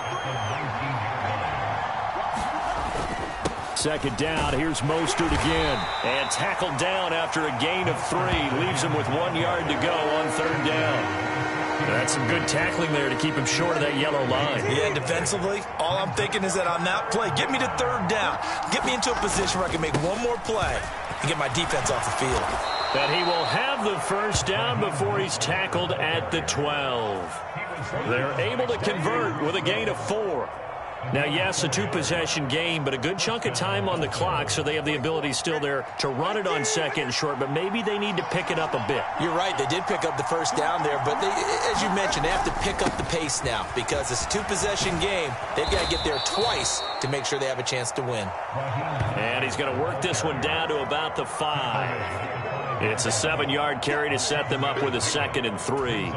2nd down, here's Mostert again. And tackled down after a gain of 3. Leaves him with 1 yard to go on 3rd down. That's some good tackling there to keep him short of that yellow line. Yeah, defensively, all I'm thinking is that on that play, get me to 3rd down. Get me into a position where I can make one more play and get my defense off the field. That he will have the 1st down before he's tackled at the 12. They're able to convert with a gain of 4. Now, yes, a 2-possession game, but a good chunk of time on the clock, so they have the ability still there to run it on 2nd and short, but maybe they need to pick it up a bit. You're right. They did pick up the 1st down there, but they, as you mentioned, they have to pick up the pace now because it's a 2-possession game. They've got to get there twice to make sure they have a chance to win. And he's going to work this one down to about the 5. It's a 7-yard carry to set them up with a 2nd and 3.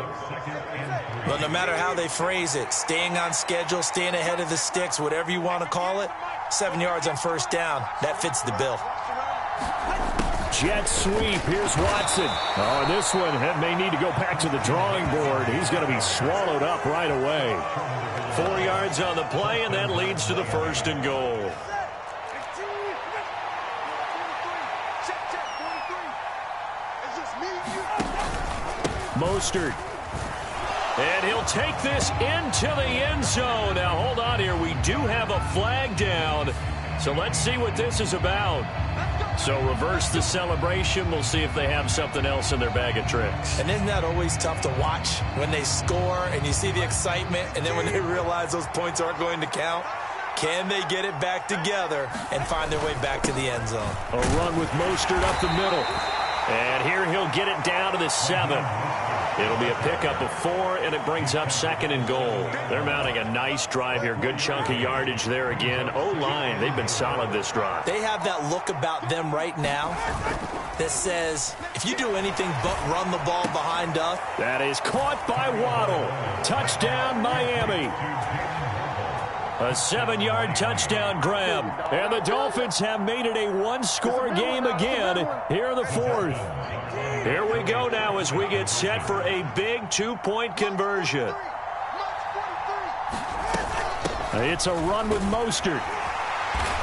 But no matter how they phrase it, staying on schedule, staying ahead of the sticks, whatever you want to call it, 7 yards on first down, that fits the bill. Jet sweep. Here's Watson. Oh, this one may need to go back to the drawing board. He's going to be swallowed up right away. 4 yards on the play, and that leads to the 1st and goal. Mostert. And he'll take this into the end zone. Now, hold on here. We do have a flag down. So let's see what this is about. So reverse the celebration. We'll see if they have something else in their bag of tricks. And isn't that always tough to watch when they score and you see the excitement, and then when they realize those points aren't going to count? Can they get it back together and find their way back to the end zone? A run with Mostert up the middle. And here he'll get it down to the 7. It'll be a pickup of 4, and it brings up 2nd and goal. They're mounting a nice drive here. Good chunk of yardage there again. O-line, they've been solid this drive. They have that look about them right now that says, if you do anything but run the ball behind us. That is caught by Waddle. Touchdown, Miami. A 7-yard touchdown grab. And the Dolphins have made it a 1-score game again here in the 4th. Here we go now as we get set for a big 2-point conversion. It's a run with Mostert.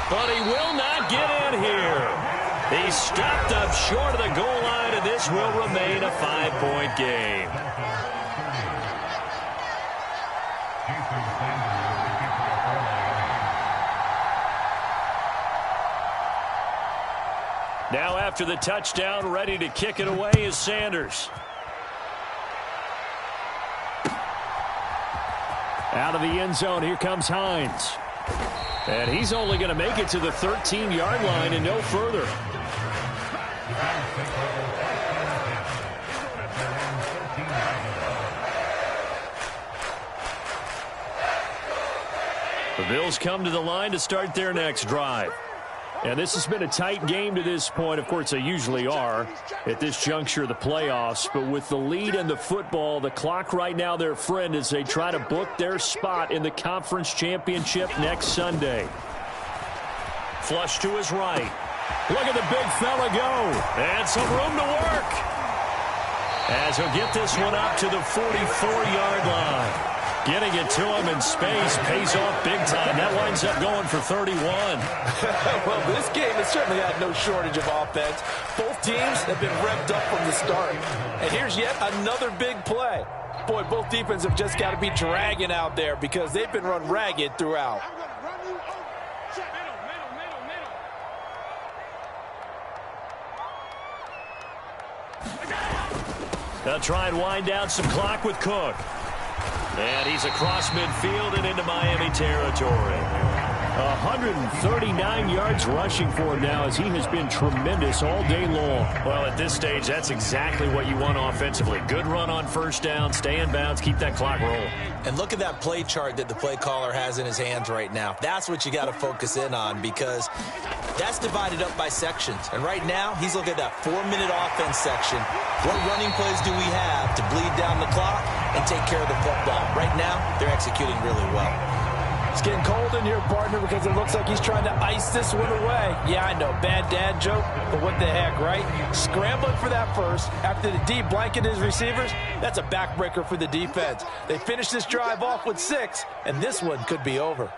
But he will not get in here. He's stopped up short of the goal line, and this will remain a 5-point game. Now after the touchdown, ready to kick it away is Sanders. Out of the end zone, here comes Hines. And he's only going to make it to the 13-yard line and no further. The Bills come to the line to start their next drive. And this has been a tight game to this point. Of course, they usually are at this juncture of the playoffs. But with the lead and the football, the clock right now their friend as they try to book their spot in the conference championship next Sunday. Flush to his right. Look at the big fella go. And some room to work. As he'll get this one up to the 44-yard line. Getting it to him in space pays off big time. That winds up going for 31. Well, this game has certainly had no shortage of offense. Both teams have been revved up from the start. And here's yet another big play. Boy, both defenses have just got to be dragging out there because they've been run ragged throughout. They'll try and wind down some clock with Cook. And he's across midfield and into Miami territory. 139 yards rushing for him now as he has been tremendous all day long. Well, at this stage, that's exactly what you want offensively. Good run on first down, stay in bounds, keep that clock rolling. And look at that play chart that the play caller has in his hands right now. That's what you got to focus in on because that's divided up by sections. And right now, he's looking at that 4-minute offense section. What running plays do we have to bleed down the clock and take care of the football? Right now, they're executing really well. It's getting cold in here, partner, because it looks like he's trying to ice this one away. Yeah, I know, bad dad joke, but what the heck, right? Scrambling for that first after the D blanketed his receivers, that's a backbreaker for the defense. They finished this drive off with 6, and this one could be over.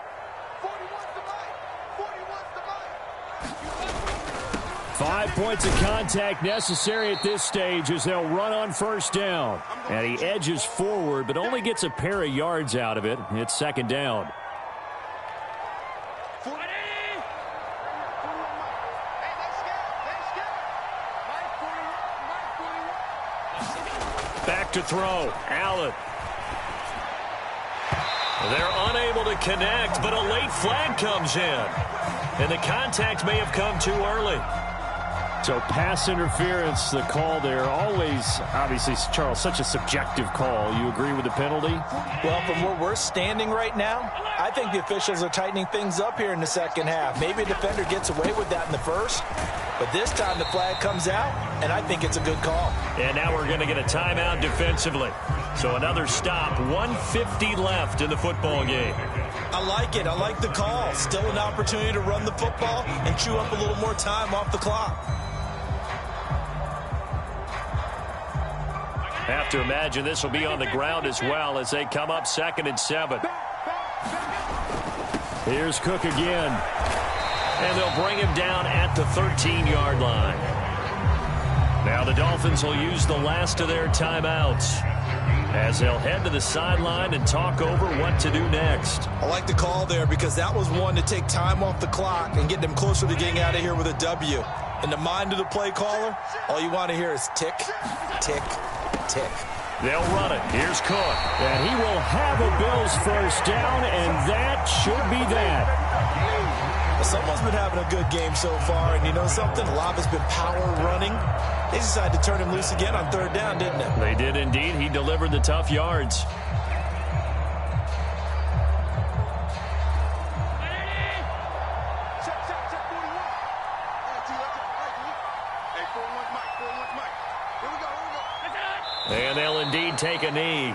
5 points of contact necessary at this stage as they'll run on first down. And he edges forward, but only gets a pair of yards out of it. It's second down. Back to throw. Allen. They're unable to connect, but a late flag comes in. And the contact may have come too early. So pass interference, the call there, always, obviously, Charles, such a subjective call. You agree with the penalty? Well, from where we're standing right now, I think the officials are tightening things up here in the second half. Maybe a defender gets away with that in the first, but this time the flag comes out, and I think it's a good call. And now we're going to get a timeout defensively. So another stop, 1:50 left in the football game. I like it. I like the call. Still an opportunity to run the football and chew up a little more time off the clock. Have to imagine this will be on the ground as well as they come up 2nd and 7. Here's Cook again. And they'll bring him down at the 13-yard line. Now the Dolphins will use the last of their timeouts as they'll head to the sideline and talk over what to do next. I like the call there because that was one to take time off the clock and get them closer to getting out of here with a W. In the mind of the play caller, all you want to hear is tick, tick, tick. They'll run it. Here's Cook. And he will have a Bills first down, and that should be that. Well, someone's been having a good game so far, and you know something? A lot has been power running. They decided to turn him loose again on 3rd down, didn't they? They did indeed. He delivered the tough yards. And they'll indeed take a knee.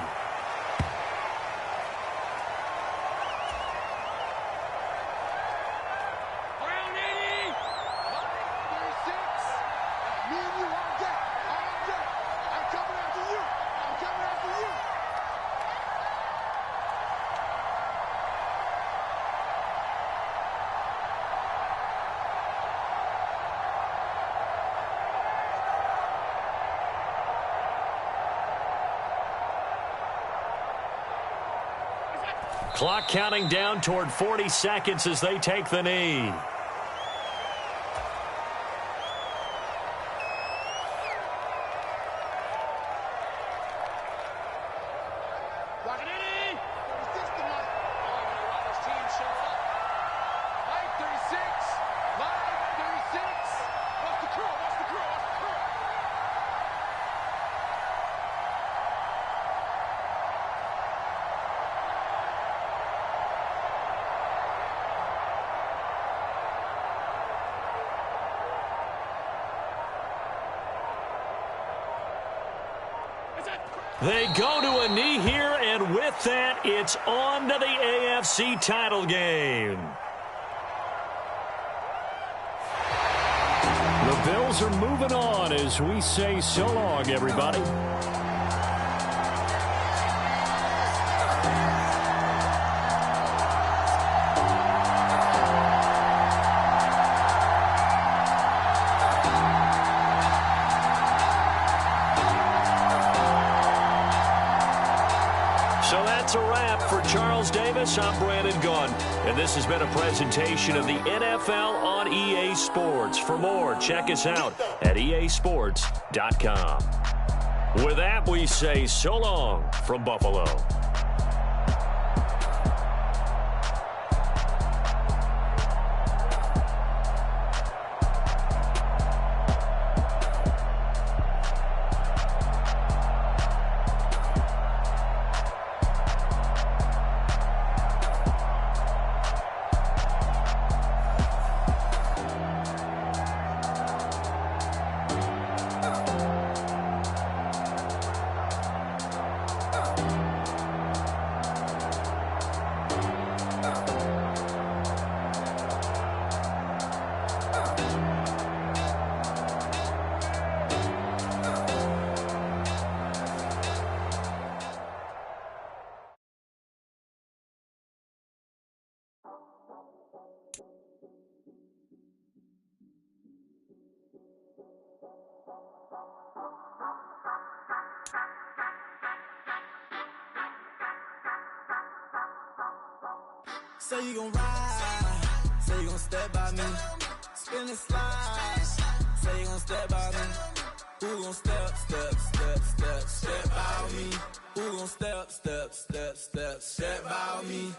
Clock counting down toward 40 seconds as they take the knee. They go to a knee here, and with that, it's on to the AFC title game. The Bills are moving on as we say so long, everybody. I'm Brandon Gunn, and this has been a presentation of the NFL on EA Sports. For more, check us out at easports.com. With that, we say so long from Buffalo. Say you gon' ride, say you gon' step by me, spin and slide, say you gon' step by me, who gon' step by me, who gon' step by me.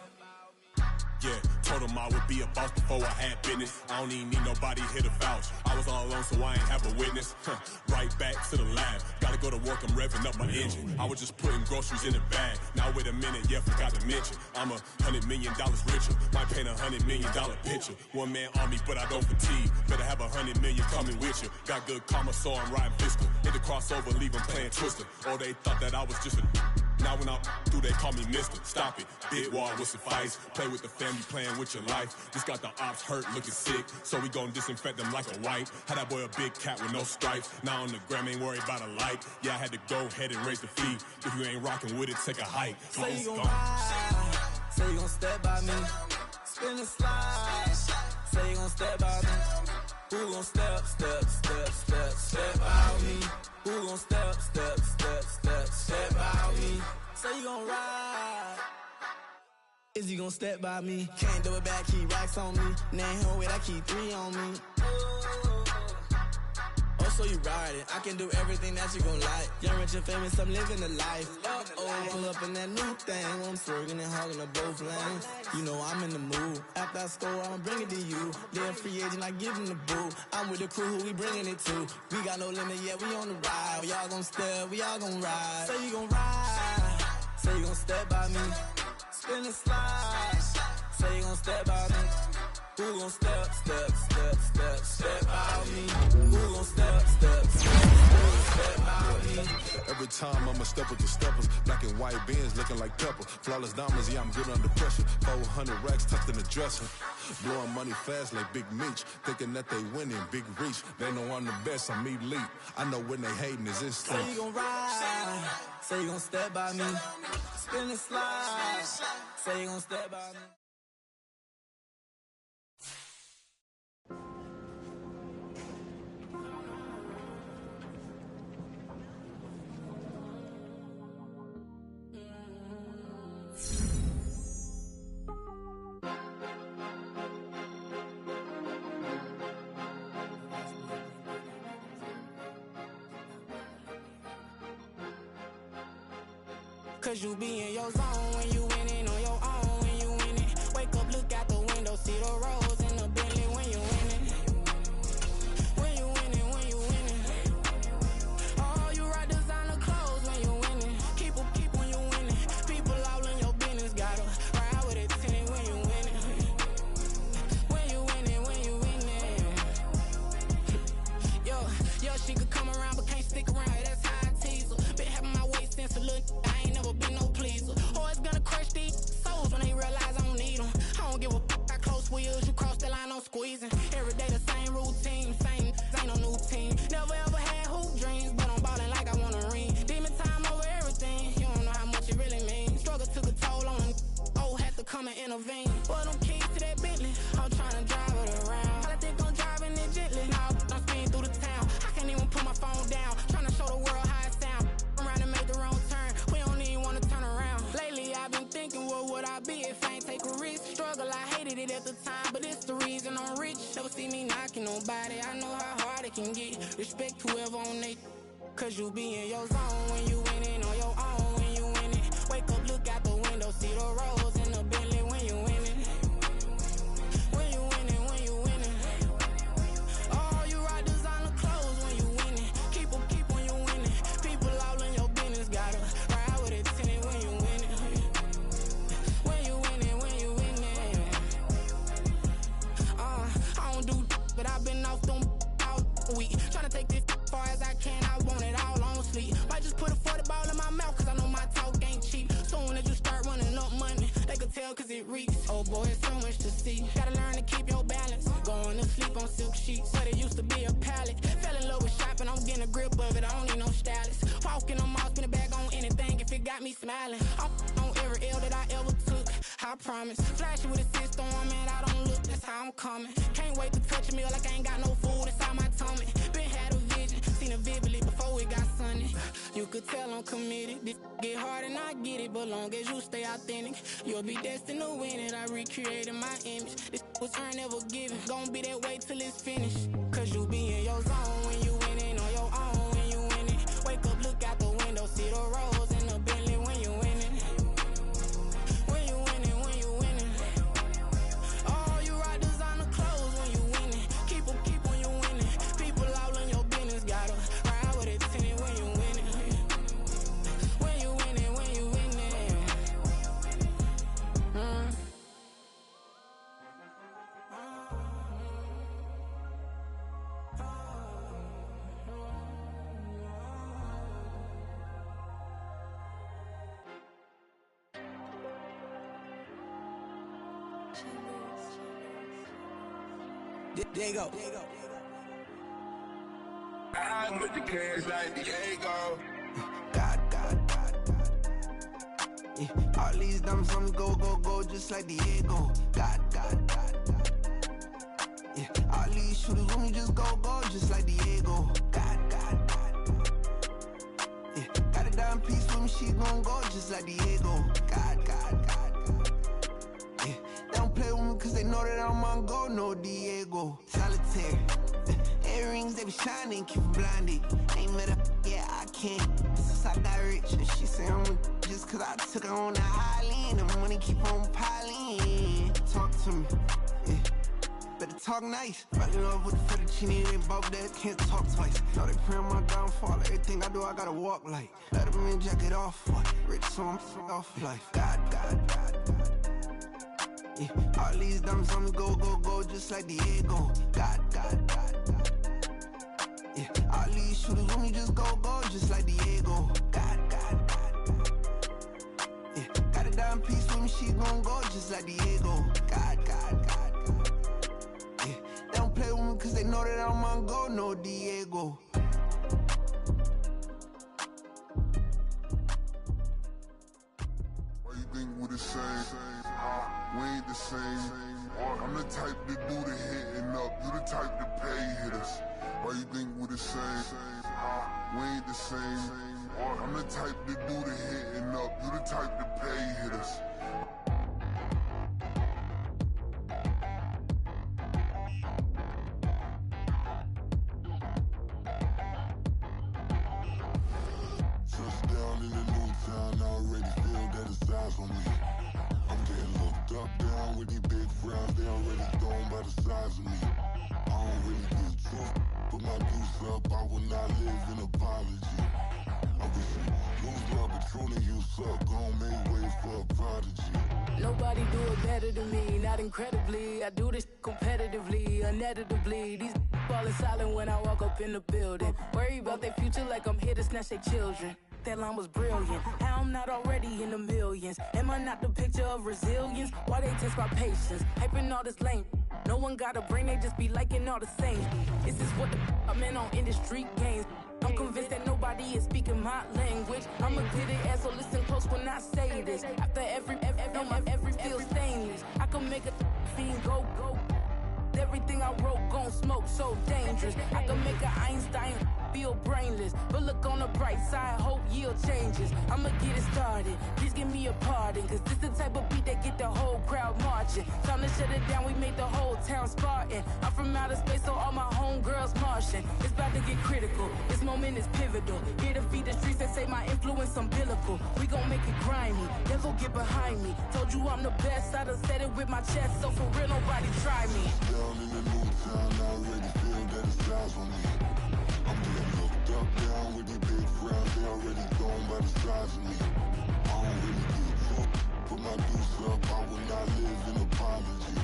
Yeah, told him I would be a boss before I had business. I don't even need nobody here to vouch. I was all alone, so I ain't have a witness. Right back to the lab. Gotta go to work, I'm revving up my engine. I was just putting groceries in the bag. Now wait a minute, yeah, forgot to mention. I'm $100 million richer. Might paint $100 million picture. One man army, but I don't fatigue. Better have 100 million coming with you. Got good karma, so I'm riding fiscal. Hit the crossover, leave them playing Twister. Or they thought that I was just a now when I'm through, they call me Mister. Stop it, big wall with suffice. Play with the family, playing with your life. Just got the ops hurt, looking sick. So we gon' disinfect them like a wipe. Had that boy a big cat with no stripes. Now on the gram, ain't worried about a light. Yeah, I had to go ahead and raise the fee. If you ain't rocking with it, take a hike. Say you gon' ride, say you gon' step by me. Spin and slide, say you gon' step by me. Who gon' step by me? Who gon' step by me? Say you gon' ride. Is he gon' step by me? Can't do it back, keep racks on me. Name home with I keep 3 on me. Oh, so you riding? I can do everything that you gon' like. Young, rich, and famous, I'm living the life. Pull up in that new thing. I'm swerving and hogging up both lanes. You know I'm in the mood. After I score, I'ma bring it to you. They're a free agent, I give them the boo. I'm with the crew, who we bringing it to. We got no limit, yeah, we on the ride. We all gon' step, we all gon' ride. Say you gon' ride. Say you gon' step by me. Spin and slide. Say you gon' step by me. Who gon' step by me? Who gon' step by me? Every time I'ma step with the steppers. Black and white Benz looking like pepper. Flawless diamonds, yeah, I'm good under pressure. 400 racks tucked in the dresser. Blowing money fast like Big Meech. Thinking that they winning, big reach. They know I'm the best, I'm elite. I know when they hating is instinct. Say you gon' ride. Say you gon' step by me. Spin and slide. Say you gon' step by me. Cause you be in your zone when you winning on your own when you winning. Wake up, look out the window, see the rose in the Bentley when you winning. When you winning, when you winning. Oh, you rock designer clothes when you winning. Keep when you winning. People all in your business, gotta ride with it tinted when you winning. When you winning, when you winning. Yo, she could come around but can't stick around. That's how I tease her. Been having my waist since a little. I ain't never been no pleaser. Always gonna crush these souls when they realize I don't need them. I don't give a f***. I close wheels, you cross the line, I'm squeezing. Every day the same routine, same, ain't no new team. Never ever had hoop dreams, but I'm ballin' like I want a ring. Demon time over everything, you don't know how much it really means. Struggle took a toll on them, oh, had to come and intervene. Well, them keys to that Bentley, I'm tryna drive it around. I think I'm driving it gently, now I'm speeding through the town. I can't even put my phone down, tryna show the world how it sound. Around and make the wrong turn, we don't even wanna turn around. Lately I've been thinking, what would I be if I ain't take a risk? Struggle, I hated it at the time, but it's the reason I'm rich. Never see me knocking nobody, I know how hard it can get. Respect whoever on they, cause you be in your zone when you winning on your own when you winning. Wake up, look out the window, see the rose in the Bentley when you winning. When you winning, when you winning. Oh, you rock designer clothes when you winning. Keep when you winning. People all in your business, gotta ride with it tinted when you winning. When you winning, when you winning. I don't do but I've been off them all week. Tryna take this far as I can, I want it all on sleep. Might just put a 40 ball in my mouth, cause I know my talk ain't cheap. Soon as you start running up money, they could tell cause it reeks. Oh boy, it's so much to see. Gotta learn to keep your balance. Going to sleep on silk sheets, but it used to be a pallet. Fell in love with shopping, I'm getting a grip of it, I don't need no stylist. Walking on mall, spin it back on anything if it got me smiling. I'm on every L that I ever took, I promise. Flashing with a system, man, I don't look, that's how I'm coming. Can't wait to touch a meal like I ain't got no food inside my tummy. Been had a vision, seen it vividly before it got sunny. You could tell I'm committed, this get hard and I get it, but long as you stay authentic, you'll be destined to win it. I recreated my image, this was earned, never given. Gonna be that way till it's finished, cause you be in your zone when you winning on your own when you winning. Wake up, look out the window, see the rose in the Bentley when you winning. When you winning, when you winning. Diego. I'm with the cash like Diego. God. Yeah. All these dumps on go, just like Diego. God. Yeah. All these shooters when we just go, just like Diego. God. Yeah. Got a dime piece with me, she gon' go just like Diego. God. Yeah. They don't play with me cause they know that I'm on go, no Diego. Solitaire. Earrings, they be shining, keep them blinded. Ain't met her, yeah, I can't. Since I got rich, and she say I'm just cause I took her on the island. The money keep on piling. Talk to me, yeah. Better talk nice. Right in love with the fettuccine, they both that can't talk twice. Know they pray on my downfall. Everything I do, I gotta walk like. Let them in, jacket off. Rich, so I'm off life. God. Yeah. All these dumps on me go, just like Diego. God. Yeah. All these shooters when we just go, just like Diego. God. Yeah. Got a dime piece with me, she gon' go just like Diego. God. Yeah. They don't play with me cause they know that I'm on go, no Diego. Why you think we the same? We ain't the same. I'm the type to do the hitting up. You the type to pay hitters. Why you think we the same? We ain't the same. I'm the type to do the hitting up. You the type to pay hitters. Touchdown in the new town. I already feel that it's eyes on me. I'm getting looked up, down with these big frowns. They already gone by the size of me. I don't really get drunk. Put my deuce up, I will not live in apology. I wish you lose love, but truly you suck. Gon' make way for a prodigy. Nobody do it better than me, not incredibly. I do this competitively, uneditably. These falling silent when I walk up in the building. Worry about their future like I'm here to snatch their children. That line was brilliant. How I'm not already in the millions? Am I not the picture of resilience? Why they test my patience? Hyping all this lame. No one got a brain, they just be liking all the same. This is what the I'm in on industry games. I'm convinced that nobody is speaking my language. I'ma get it as so listen close when I say this. After every feel stainless. I can make a fiend go. Everything I wrote gon' smoke, so dangerous. I can make an Einstein feel brainless, but look on the bright side, hope yield changes. I'ma get it started, please give me a pardon, cause this the type of beat that get the whole crowd marching. Time to shut it down, we made the whole town Spartan. I'm from outer space, so all my homegirls Martian. It's about to get critical, this moment is pivotal. Here to feed the streets that say my influence umbilical. We gon' make it grimy, never get behind me. Told you I'm the best, I done said it with my chest, so for real nobody try me. Down in the new town, I already feel that it's eyes on me. I'm getting looked up, down with these big frowns. They already gone by the size of me. I don't really get drunk. Put my deuce up, I will not live in apology.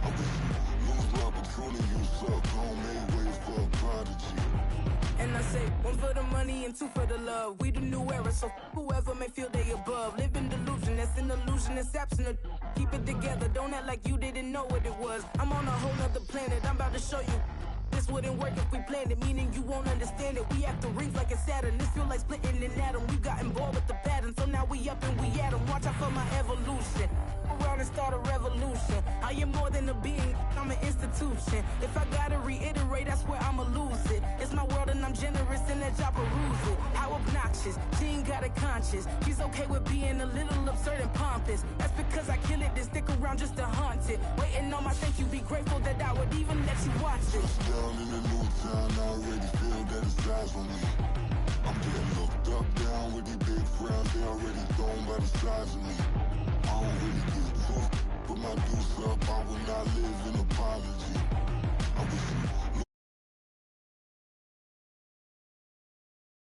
I wish you lose love, but truly you suck. Gon' make way for a prodigy. And I say, one for the money and two for the love. We the new era, so whoever may feel they above. Live in delusion, that's an illusion, it's absent. Keep it together, don't act like you didn't know what it was. I'm on a whole nother planet, I'm about to show you. This wouldn't work if we planned it, meaning you won't understand it. We have to rings like a Saturn, this feel like splitting an atom. We got involved with the pattern, so now we up and we at 'em. Watch out for my evolution. Around and start a revolution. I am more than a being, I'm an institution. If I gotta reiterate, that's where I'ma lose it. It's my world and I'm generous and that job peruse it. How obnoxious, she ain't got a conscience. She's okay with being a little absurd and pompous. That's because I kill it, then stick around just to haunt it. Waiting on my thank you, be grateful that I would even let you watch it. Down in the new town, I already feel that it's eyes on me. I'm getting looked up, down with these big frowns. They already gone by the size of me. I don't really get drunk. Put my deuce up, I will not live in apology. I wish you